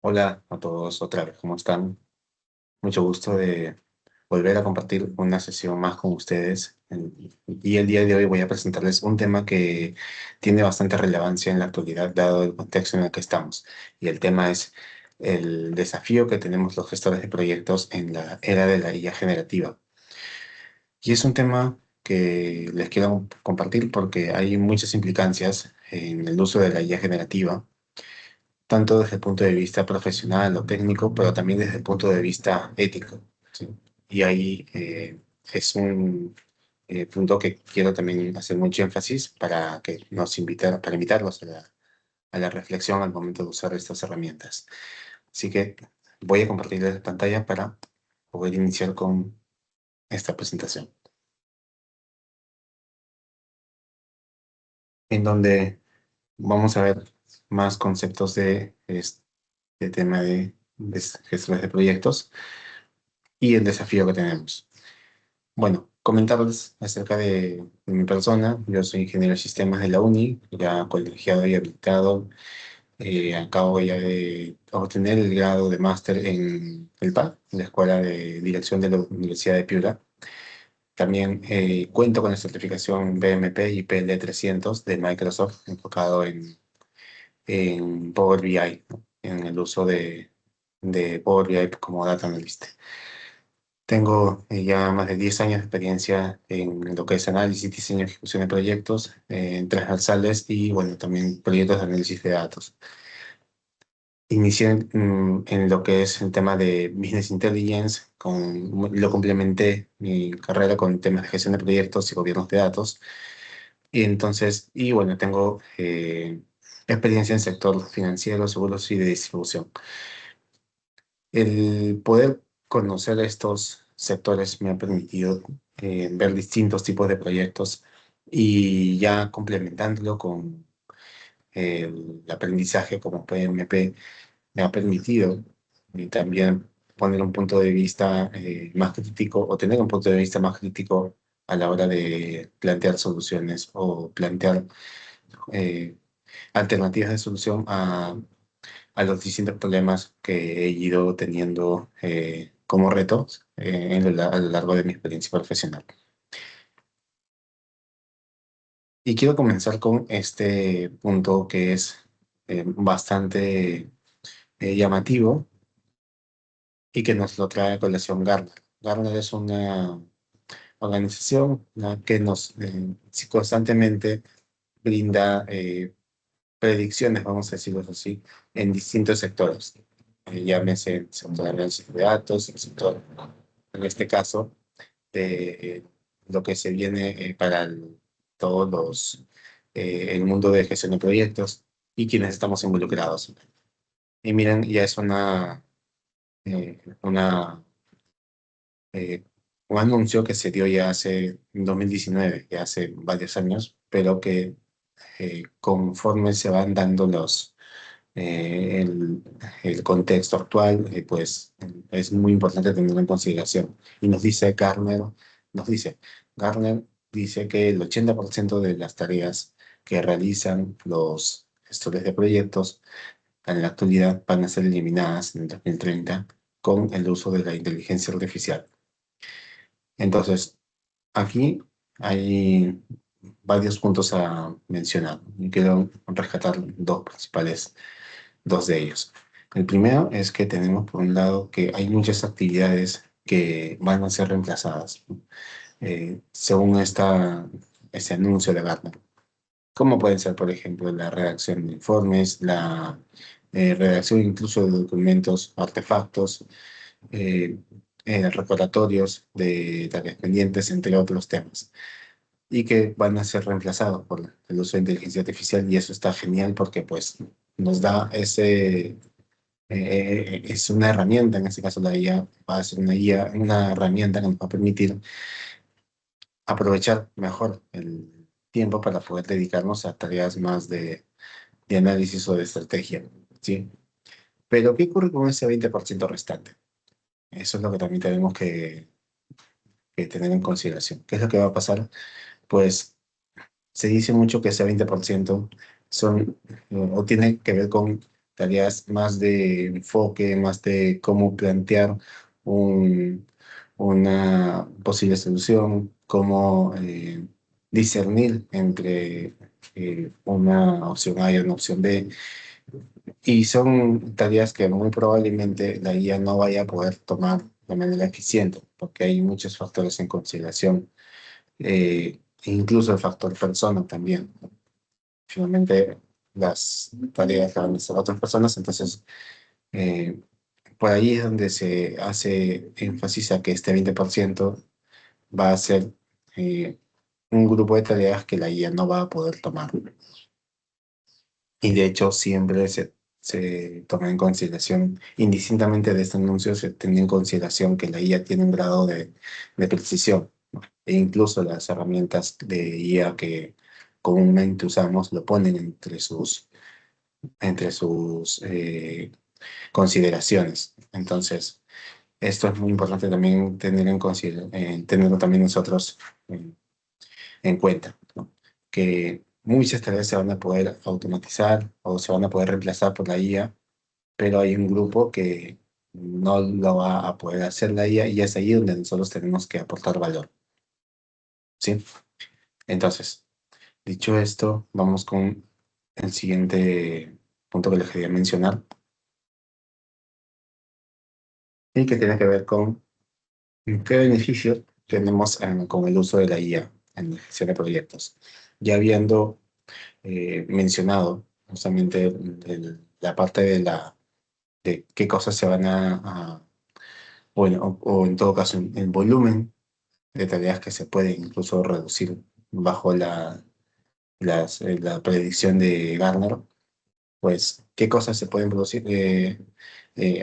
Hola a todos otra vez, ¿cómo están? Mucho gusto de volver a compartir una sesión más con ustedes. Y el día de hoy voy a presentarles un tema que tiene bastante relevancia en la actualidad, dado el contexto en el que estamos. Y el tema es el desafío que tenemos los gestores de proyectos en la era de la IA generativa. Y es un tema que les quiero compartir porque hay muchas implicancias en el uso de la IA generativa tanto desde el punto de vista profesional o técnico, pero también desde el punto de vista ético, ¿sí? Y ahí es un punto que quiero también hacer mucho énfasis para que para invitarlos a la reflexión al momento de usar estas herramientas. Así que voy a compartirles la pantalla para poder iniciar con esta presentación, en donde vamos a ver más conceptos de este tema de gestores de proyectos y el desafío que tenemos. Bueno, comentarles acerca de mi persona. Yo soy ingeniero de sistemas de la UNI, ya colegiado y habilitado. Acabo ya de obtener el grado de máster en el PAD, la Escuela de Dirección de la Universidad de Piura. También cuento con la certificación BMP y PL300 de Microsoft, enfocado en Power BI, ¿no? En el uso de Power BI como Data Analyst. Tengo ya más de 10 años de experiencia en lo que es análisis, diseño y ejecución de proyectos transversales y, bueno, también proyectos de análisis de datos. Inicié en lo que es el tema de Business Intelligence, lo complementé mi carrera con temas de gestión de proyectos y gobiernos de datos. Y entonces, y bueno, tengo experiencia en el sector financiero, seguros y de distribución. El poder conocer estos sectores me ha permitido ver distintos tipos de proyectos y ya complementándolo con el aprendizaje como PMP me ha permitido también poner un punto de vista más crítico o tener un punto de vista más crítico a la hora de plantear soluciones o plantear eh, alternativas de solución a los distintos problemas que he ido teniendo como retos a lo largo de mi experiencia profesional. Y quiero comenzar con este punto que es bastante llamativo y que nos lo trae a colación Gartner. Gartner es una organización, ¿no?, que nos sí, constantemente brinda predicciones, vamos a decirlo así, en distintos sectores. Llámese el sector de análisis de datos, el sector, en este caso, de lo que se viene para todos el mundo de gestión de proyectos y quienes estamos involucrados. Y miren, ya es una un anuncio que se dio ya hace en 2019, ya hace varios años, pero que conforme se van dando el contexto actual, pues es muy importante tenerlo en consideración. Y nos dice, Gartner dice que el 80% de las tareas que realizan los gestores de proyectos en la actualidad van a ser eliminadas en el 2030 con el uso de la inteligencia artificial. Entonces, aquí hay varios puntos a mencionar y quiero rescatar dos de ellos. El primero es que tenemos por un lado que hay muchas actividades que van a ser reemplazadas según este anuncio de Gartner. Como pueden ser, por ejemplo, la redacción de informes, la redacción incluso de documentos, artefactos, eh, recordatorios de tareas pendientes, entre otros temas, y que van a ser reemplazados por el uso de inteligencia artificial, y eso está genial porque pues nos da es una herramienta, en este caso la IA va a ser una guía, una herramienta que nos va a permitir aprovechar mejor el tiempo para poder dedicarnos a tareas más de análisis o de estrategia, ¿sí? Pero, ¿qué ocurre con ese 20% restante? Eso es lo que también tenemos que tener en consideración. ¿Qué es lo que va a pasar? Pues se dice mucho que ese 20% son o tiene que ver con tareas más de enfoque, más de cómo plantear un- una posible solución, cómo discernir entre una opción A y una opción B. Y son tareas que muy probablemente la IA no vaya a poder tomar de manera eficiente, porque hay muchos factores en consideración, incluso el factor persona también. Finalmente, las tareas las van a hacer otras personas, entonces eh, por ahí es donde se hace énfasis a que este 20% va a ser eh, un grupo de tareas que la IA no va a poder tomar. Y de hecho siempre se toma en consideración, indistintamente de este anuncio, se tiene en consideración que la IA tiene un grado de precisión, ¿no? E incluso las herramientas de IA que comúnmente usamos lo ponen entre sus consideraciones. Entonces, esto es muy importante también tenerlo también nosotros en cuenta, ¿no? Que muchas tareas se van a poder automatizar o se van a poder reemplazar por la IA, pero hay un grupo que no lo va a poder hacer la IA y es ahí donde nosotros tenemos que aportar valor, ¿sí? Entonces, dicho esto, vamos con el siguiente punto que les quería mencionar y que tiene que ver con qué beneficios tenemos con el uso de la IA en la gestión de proyectos. Ya habiendo mencionado justamente la parte de qué cosas se van bueno, o en todo caso, el volumen de tareas que se puede incluso reducir bajo la predicción de Gartner, pues, ¿qué cosas se pueden producir,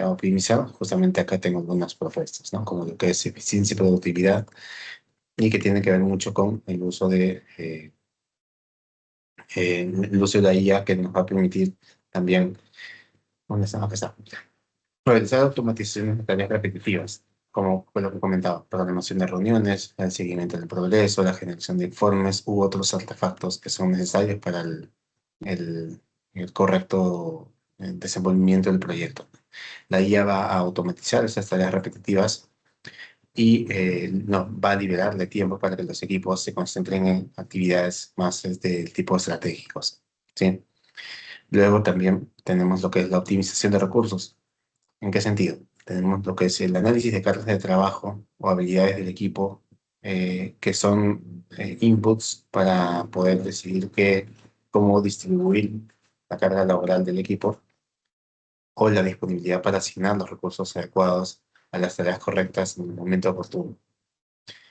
optimizar? Justamente acá tengo algunas propuestas, ¿no? Como lo que es eficiencia y productividad, y que tiene que ver mucho con el uso de la IA que nos va a permitir también, ¿dónde está? Acá está. Realizar automatizaciones de tareas repetitivas, como fue lo que comentaba, programación de reuniones, el seguimiento del progreso, la generación de informes u otros artefactos que son necesarios para el- el correcto desenvolvimiento del proyecto. La IA va a automatizar esas tareas repetitivas y nos va a liberar de tiempo para que los equipos se concentren en actividades más del tipo estratégicos, ¿sí? Luego también tenemos lo que es la optimización de recursos. ¿En qué sentido? Tenemos lo que es el análisis de cargas de trabajo o habilidades del equipo, que son inputs para poder decidir cómo distribuir la carga laboral del equipo o la disponibilidad para asignar los recursos adecuados a las tareas correctas en el momento oportuno.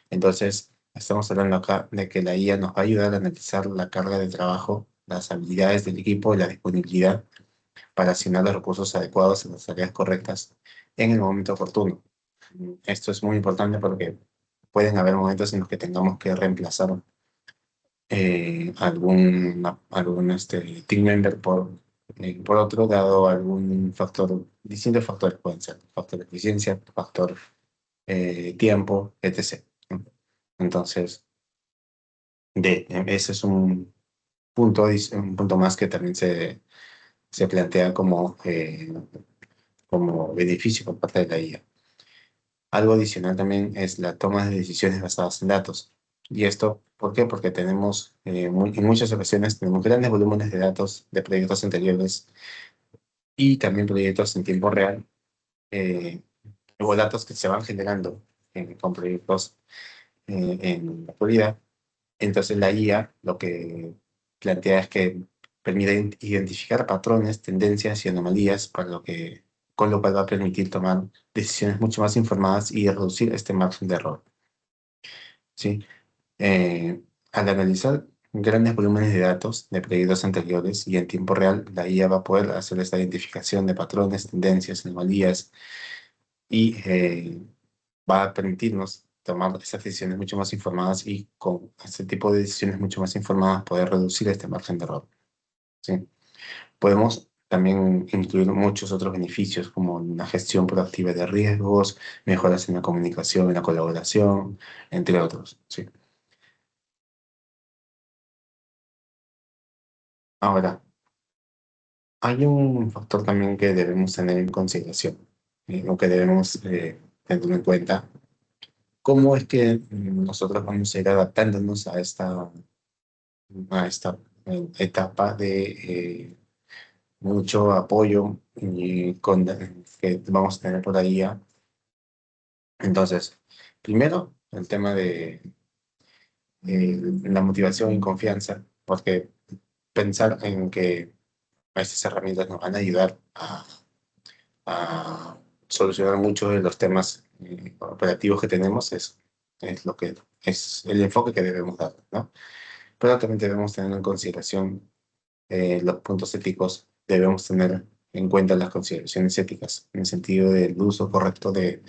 Entonces, estamos hablando acá de que la IA nos va a ayudar a analizar la carga de trabajo, las habilidades del equipo y la disponibilidad para asignar los recursos adecuados en las tareas correctas en el momento oportuno. Esto es muy importante porque pueden haber momentos en los que tengamos que reemplazar algún team member por otro, dado algún factor, distintos factores pueden ser, factor de eficiencia, factor tiempo, etc., ¿no? Entonces, ese es un punto más que también se plantea como beneficio por parte de la IA. Algo adicional también es la toma de decisiones basadas en datos. ¿Y esto por qué? Porque tenemos, en muchas ocasiones, tenemos grandes volúmenes de datos de proyectos anteriores y también proyectos en tiempo real, eh, o datos que se van generando con proyectos en la actualidad. Entonces la IA lo que plantea es que permite identificar patrones, tendencias y anomalías con lo cual va a permitir tomar decisiones mucho más informadas y reducir este margen de error, ¿sí? Al analizar grandes volúmenes de datos de proyectos anteriores y en tiempo real, la IA va a poder hacer esta identificación de patrones, tendencias, anomalías y va a permitirnos tomar esas decisiones mucho más informadas y con este tipo de decisiones mucho más informadas poder reducir este margen de error, ¿sí? Podemos también incluir muchos otros beneficios como la gestión proactiva de riesgos, mejoras en la comunicación, en la colaboración, entre otros, ¿sí? Ahora, hay un factor también que debemos tener en consideración, o que debemos tener en cuenta, cómo es que nosotros vamos a ir adaptándonos a esta etapa de mucho apoyo que vamos a tener por ahí. Entonces, primero, el tema de la motivación y confianza, porque pensar en que estas herramientas nos van a ayudar a solucionar muchos de los temas operativos que tenemos es lo que es el enfoque que debemos dar, ¿no? Pero también debemos tener en consideración los puntos éticos, debemos tener en cuenta las consideraciones éticas, en el sentido del uso correcto de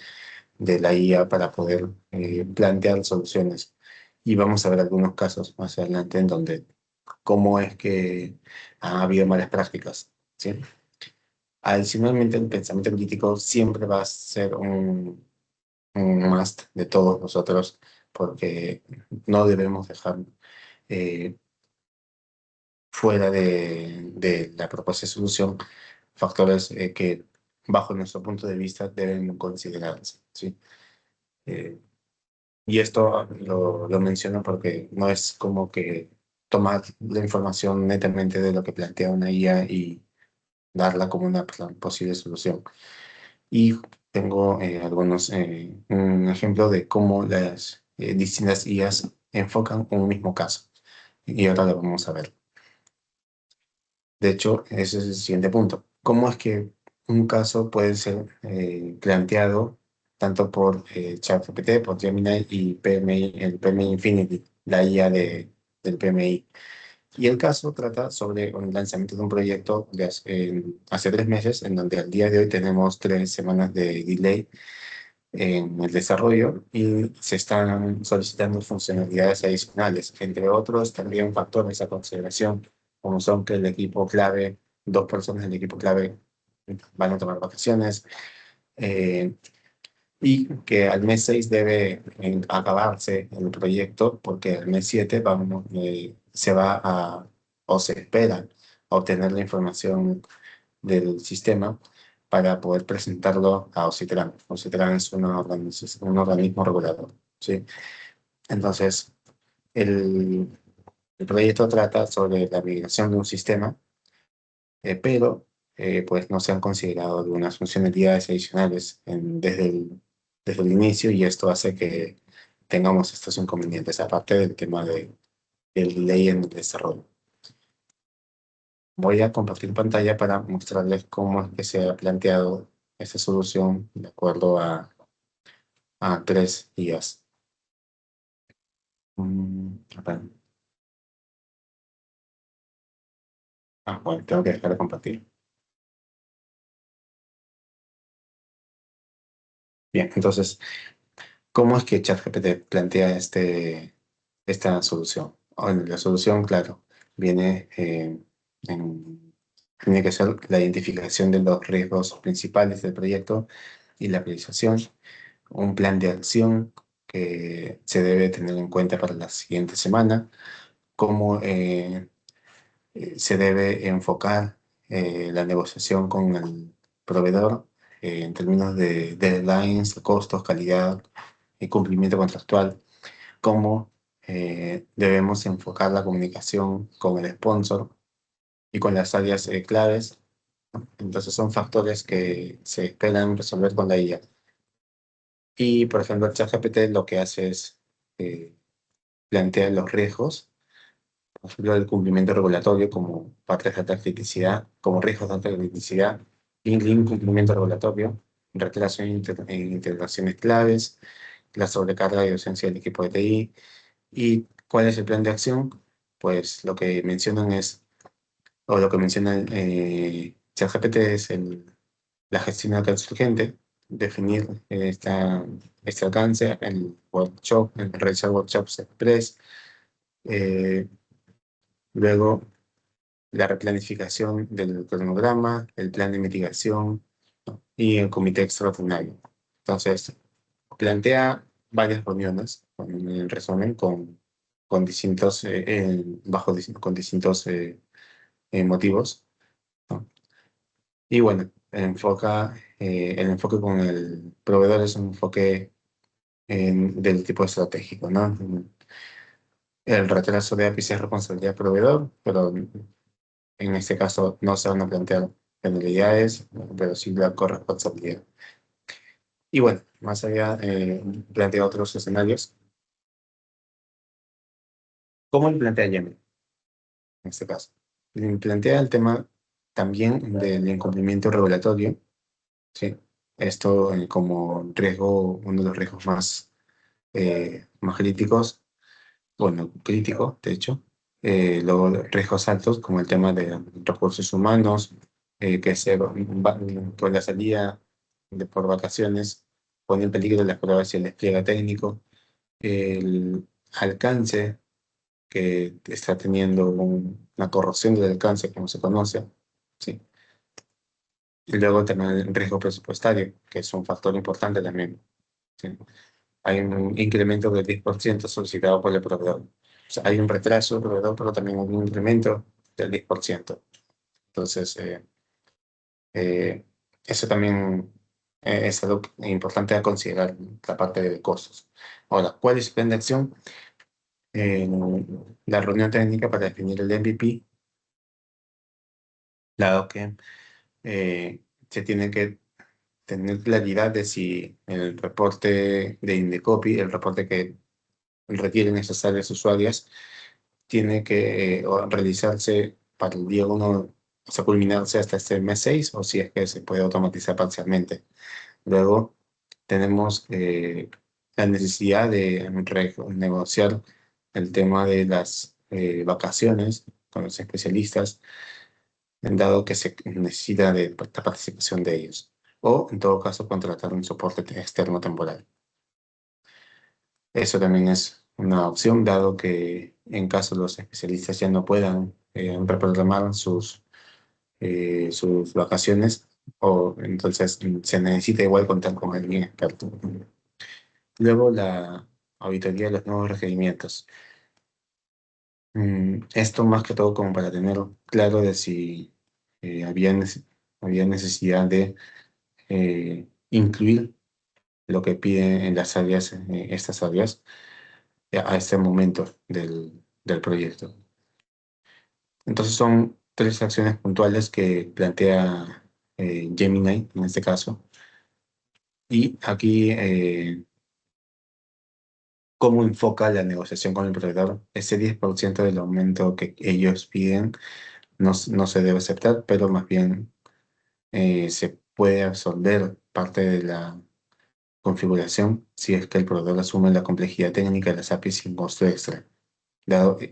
la IA para poder plantear soluciones. Y vamos a ver algunos casos más adelante en donde cómo es que ha habido malas prácticas, ¿sí? Adicionalmente, el pensamiento crítico siempre va a ser un must de todos nosotros, porque no debemos dejar eh, fuera de la propuesta de solución factores que, bajo nuestro punto de vista, deben considerarse, ¿sí? Eh, y esto lo menciono porque no es como que tomar la información netamente de lo que plantea una IA y darla como una posible solución. Y tengo un ejemplo de cómo las distintas IAs enfocan un mismo caso. Y ahora lo vamos a ver. De hecho, ese es el siguiente punto. ¿Cómo es que un caso puede ser planteado tanto por ChatGPT, por Gemini y PMI, el PMI Infinity, la IA del PMI? Y el caso trata sobre un lanzamiento de un proyecto de hace 3 meses, en donde al día de hoy tenemos 3 semanas de delay en el desarrollo y se están solicitando funcionalidades adicionales, entre otros también factores a consideración, como son que el equipo clave, 2 personas del equipo clave van a tomar vacaciones, eh, y que al mes 6 debe acabarse el proyecto porque al mes 7 se va o se espera obtener la información del sistema para poder presentarlo a OCITRAN. OCITRAN es un organismo regulador, ¿sí? Entonces, el, el proyecto trata sobre la migración de un sistema, pero pues no se han considerado algunas funcionalidades adicionales desde el inicio, y esto hace que tengamos estos inconvenientes, aparte del tema del ley en el desarrollo. Voy a compartir pantalla para mostrarles cómo es que se ha planteado esta solución de acuerdo a 3 días. Acá. Bueno, tengo que dejar de compartir. Bien, entonces, ¿cómo es que ChatGPT plantea esta solución? Bueno, la solución, claro, viene, tiene que ser la identificación de los riesgos principales del proyecto y la priorización, un plan de acción que se debe tener en cuenta para la siguiente semana, cómo se debe enfocar la negociación con el proveedor en términos de deadlines, costos, calidad y cumplimiento contractual, cómo debemos enfocar la comunicación con el sponsor y con las áreas claves. Entonces son factores que se esperan resolver con la IA. Y, por ejemplo, el ChatGPT lo que hace es plantear los riesgos, por ejemplo, el cumplimiento regulatorio como parte de alta criticidad, como riesgos de alta criticidad, incumplimiento regulatorio, retraso en integraciones claves, la sobrecarga y ausencia del equipo de TI. ¿Y cuál es el plan de acción? Pues lo que mencionan o lo que menciona ChatGPT es la gestión de alcance urgente, definir este alcance, realizar workshops express, eh, luego la replanificación del cronograma, el plan de mitigación, ¿no? Y el comité extraordinario. Entonces, plantea varias reuniones, en resumen, con distintos, con distintos motivos, ¿no? Y bueno, el enfoque con el proveedor es un enfoque del tipo estratégico, ¿no? El retraso de APIs es responsabilidad del proveedor, pero en este caso no se van a plantear penalidades, pero sí la corresponsabilidad. Y bueno, más allá, plantea otros escenarios. ¿Cómo lo plantea Yemen en este caso? Plantea el tema también del incumplimiento regulatorio, ¿sí? Esto como riesgo, uno de los riesgos más críticos, bueno, crítico, de hecho. Luego, riesgos altos, como el tema de recursos humanos, que con la salida por vacaciones pone en peligro las pruebas y el despliegue técnico, el alcance que está teniendo una corrosión del alcance, como se conoce, ¿sí? Y luego también el riesgo presupuestario, que es un factor importante también, ¿sí? Hay un incremento del 10% solicitado por el proveedor. O sea, hay un retraso del proveedor, pero también un incremento del 10%. Entonces, eh, eso también es algo importante a considerar, la parte de costos. Ahora, ¿cuál es el plan de acción? La reunión técnica para definir el MVP, dado que se tiene que tener claridad de si el reporte de Indecopy, el reporte que requieren esas áreas usuarias, tiene que realizarse para el día 1, o sea, culminarse hasta este mes 6, o si es que se puede automatizar parcialmente. Luego tenemos la necesidad de negociar el tema de las vacaciones con los especialistas, dado que se necesita de la participación de ellos. O, en todo caso, contratar un soporte externo temporal. Eso también es una opción, dado que en caso los especialistas ya no puedan reprogramar sus vacaciones, o entonces se necesita igual contar con alguien experto. Luego la auditoría de los nuevos requerimientos. Esto más que todo como para tener claro de si había necesidad de incluir lo que piden en las áreas, estas áreas, a este momento del proyecto. Entonces son tres acciones puntuales que plantea Gemini en este caso. Y aquí, ¿cómo enfoca la negociación con el proveedor? Ese 10% del aumento que ellos piden no se debe aceptar, pero más bien se puede absorber parte de la configuración si es que el proveedor asume la complejidad técnica de las APIs sin costo extra.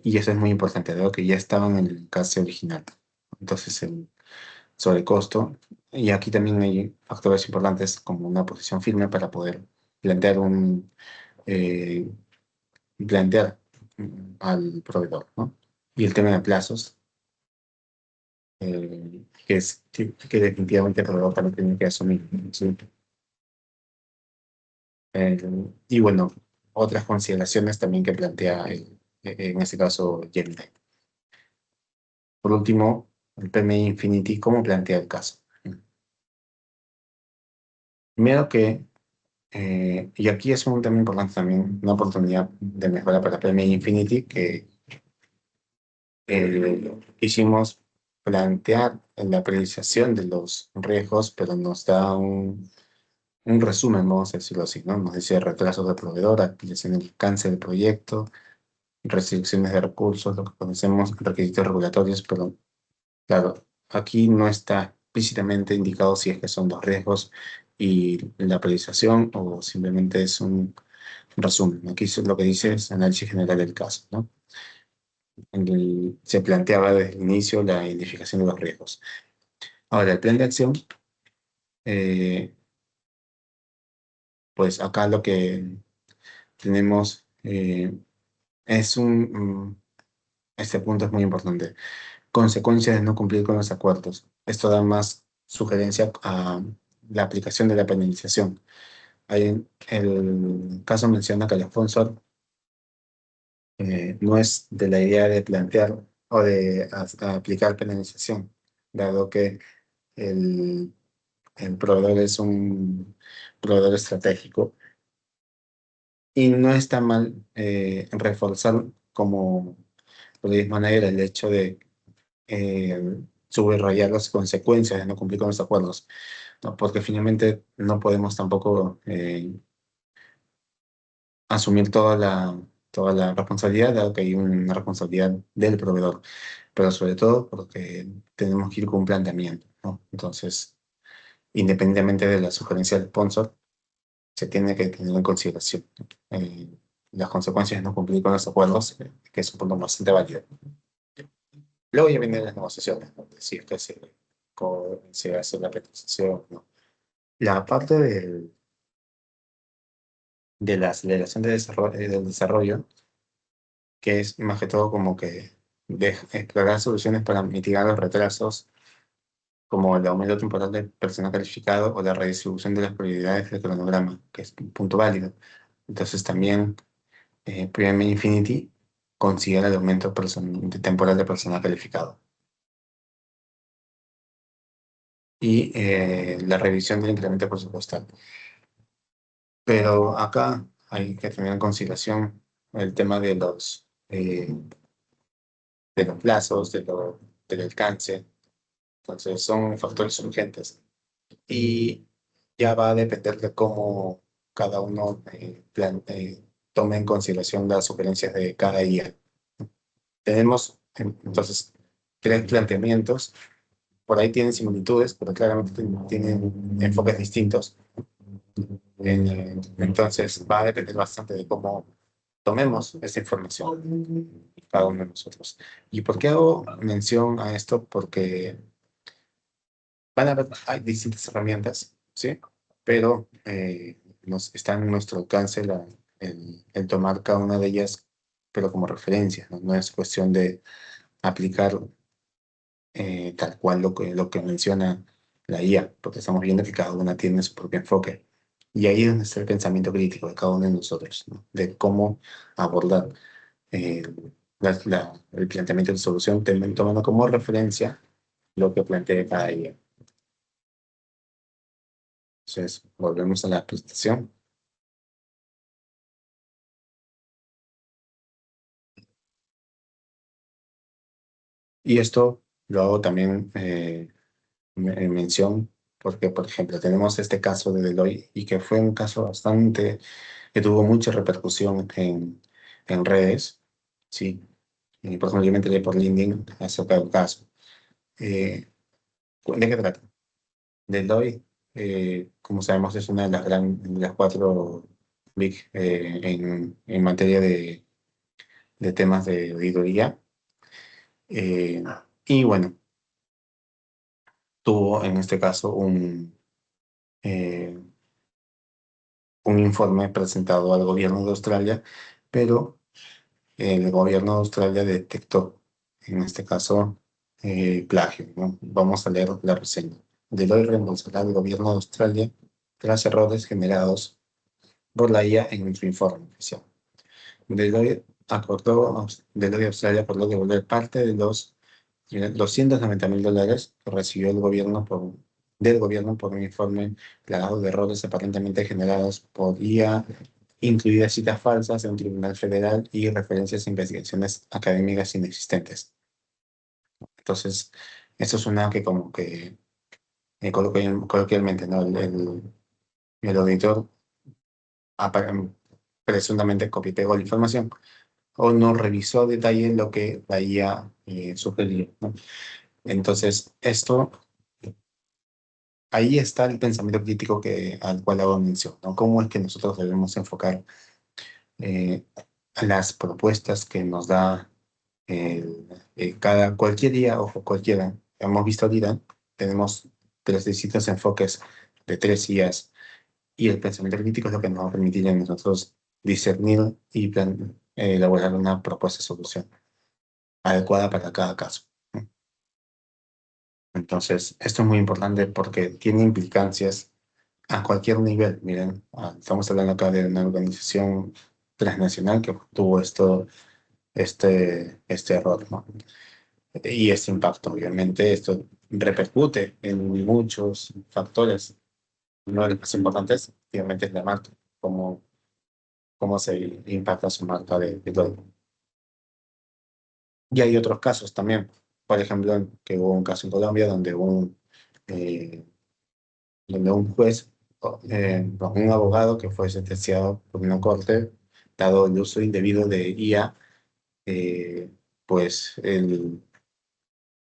Y eso es muy importante, dado que ya estaban en el caso original. Entonces, el sobrecosto, y aquí también hay factores importantes como una posición firme para poder plantear eh, plantear al proveedor, ¿no? Y el tema de plazos, que definitivamente el proveedor también tiene que asumir, ¿sí? Eh, y bueno, otras consideraciones también que plantea en este caso Gemini. Por último, el PMI Infinity, ¿cómo plantea el caso? Primero que, y aquí es un tema importante también, una oportunidad de mejora para PMI Infinity, que quisimos plantear en la priorización de los riesgos, pero nos da un resumen, vamos a decirlo así, ¿no? Nos dice retrasos de proveedor, activación del alcance del proyecto, restricciones de recursos, lo que conocemos, requisitos regulatorios, pero claro, aquí no está explícitamente indicado si es que son los riesgos y la priorización o simplemente es un resumen. Aquí lo que dice es análisis general del caso, ¿no? Se planteaba desde el inicio la identificación de los riesgos. Ahora, el plan de acción, eh, pues acá lo que tenemos este punto es muy importante. Consecuencias de no cumplir con los acuerdos. Esto da más sugerencia a la aplicación de la penalización. El caso menciona que el sponsor no es de la idea de plantear o de aplicar penalización, dado que el, el proveedor es un proveedor estratégico y no está mal reforzar como project manager el hecho de subrayar las consecuencias de no cumplir con los acuerdos, ¿no? Porque finalmente no podemos tampoco asumir toda la responsabilidad, dado que hay una responsabilidad del proveedor, pero sobre todo porque tenemos que ir con un planteamiento, ¿no? Entonces, independientemente de la sugerencia del sponsor, se tiene que tener en consideración las consecuencias de no cumplir con los acuerdos, que es un punto bastante válido. Luego ya vienen las negociaciones, ¿no? Si es que se hace la petición, ¿no? La parte de la aceleración del desarrollo, que es más que todo como que explorar soluciones para mitigar los retrasos, como el aumento temporal del personal calificado o la redistribución de las prioridades del cronograma, que es un punto válido. Entonces también PM Infinity considera el aumento temporal de personal calificado. Y la revisión del incremento presupuestal. Pero acá hay que tener en consideración el tema de los plazos, del alcance. Entonces son factores urgentes. Y ya va a depender de cómo cada uno tome en consideración las sugerencias de cada IA. Tenemos entonces tres planteamientos. Por ahí tienen similitudes, pero claramente tienen enfoques distintos. Entonces va a depender bastante de cómo tomemos esa información cada uno de nosotros. ¿Y por qué hago mención a esto? Porque hay distintas herramientas, ¿sí? Pero está en nuestro alcance el tomar cada una de ellas, pero como referencia, ¿no? No es cuestión de aplicar tal cual lo que menciona la IA, porque estamos viendo que cada una tiene su propio enfoque. Y ahí es donde está el pensamiento crítico de cada uno de nosotros, ¿no? De cómo abordar eh, el planteamiento de solución, tomando como referencia lo que plantea cada IA. Entonces, volvemos a la presentación. Y esto lo hago también en mención porque, por ejemplo, tenemos este caso de Deloitte y que fue un caso que tuvo mucha repercusión en redes, ¿sí? Y, por ejemplo, yo me enteré por LinkedIn acerca del caso. Eh, ¿De qué trata? Deloitte, como sabemos, es una de de las cuatro big en materia de temas de auditoría. Eh, y bueno, tuvo en este caso eh, un informe presentado al gobierno de Australia, pero el gobierno de Australia detectó, en este caso, plagio, ¿no? Vamos a leer la reseña. Deloitte reembolsará al gobierno de Australia tras errores generados por la IA en nuestro informe oficial. Deloitte Australia acordó devolver parte de los $290.000 que recibió del gobierno por un informe plagado de errores aparentemente generados por IA, incluidas citas falsas de un tribunal federal y referencias a investigaciones académicas inexistentes. Entonces, esto es una que como que coloquialmente, ¿no? El auditor presuntamente copió la información o no revisó a detalle lo que la IA sugería, ¿no? Entonces, ahí está el pensamiento crítico al cual hago mención, ¿no? ¿Cómo es que nosotros debemos enfocar eh, las propuestas que nos da cualquier día o cualquiera? Hemos visto ahorita, tenemos tres distintos enfoques de tres IAs y el pensamiento crítico es lo que nos va a permitir a nosotros discernir y elaborar una propuesta de solución adecuada para cada caso. Entonces, esto es muy importante porque tiene implicancias a cualquier nivel. Miren, estamos hablando acá de una organización transnacional que tuvo este error, ¿no? Y este impacto, obviamente, esto repercute en muchos factores. Uno de los más importantes, obviamente, es la marca, cómo, cómo se impacta su marca de todo. Y hay otros casos también. Por ejemplo, que hubo un caso en Colombia eh, donde un juez, un abogado que fue sentenciado por una corte, dado el uso indebido de IA, eh, pues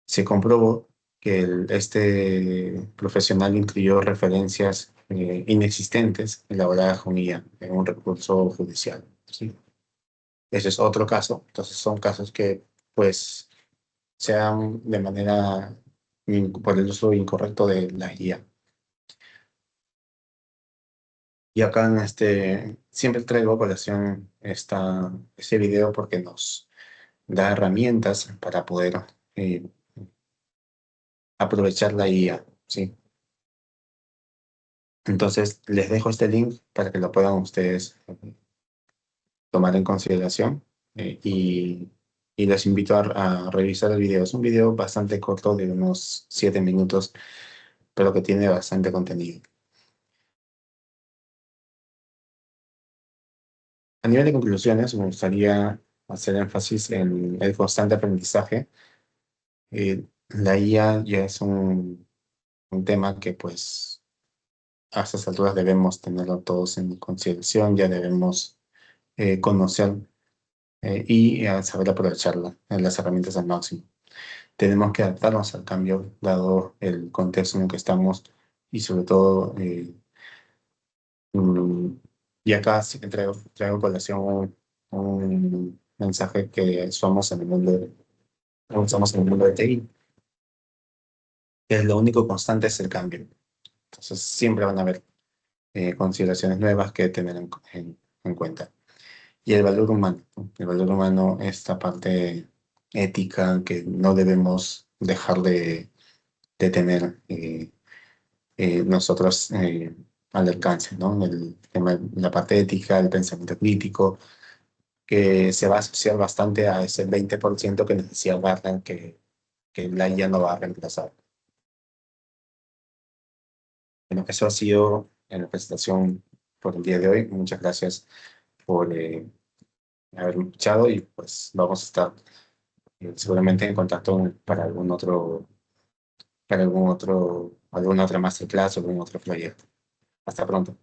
se comprobó que este profesional incluyó referencias inexistentes elaboradas con IA en un recurso judicial. ¿Sí? Ese es otro caso. Entonces son casos que pues se dan de manera por el uso incorrecto de la IA. Y acá en siempre traigo a colación este video porque nos da herramientas para poder eh, aprovechar la IA, ¿sí? Entonces, les dejo este link para que lo puedan ustedes tomar en consideración y les invito a revisar el video. Es un video bastante corto, de unos 7 minutos, pero que tiene bastante contenido. A nivel de conclusiones, me gustaría hacer énfasis en el constante aprendizaje. La IA ya es un tema que pues a estas alturas debemos tenerlo todos en consideración, ya debemos conocer saber aprovecharla en las herramientas al máximo. Tenemos que adaptarnos al cambio dado el contexto en el que estamos y sobre todo, mm, y acá sí que traigo a colación un mensaje que somos en el mundo de TI, que lo único constante es el cambio. Entonces siempre van a haber consideraciones nuevas que tener en cuenta. Y el valor humano, ¿no? El valor humano, esta parte ética que no debemos dejar de tener nosotros al alcance, ¿no? La parte ética, el pensamiento crítico, que se va a asociar bastante a ese 20% que nos decía Barran que la IA no va a reemplazar. Bueno, eso ha sido en la presentación por el día de hoy. Muchas gracias por haberme escuchado y pues vamos a estar seguramente en contacto para alguna otra masterclass o algún otro proyecto. Hasta pronto.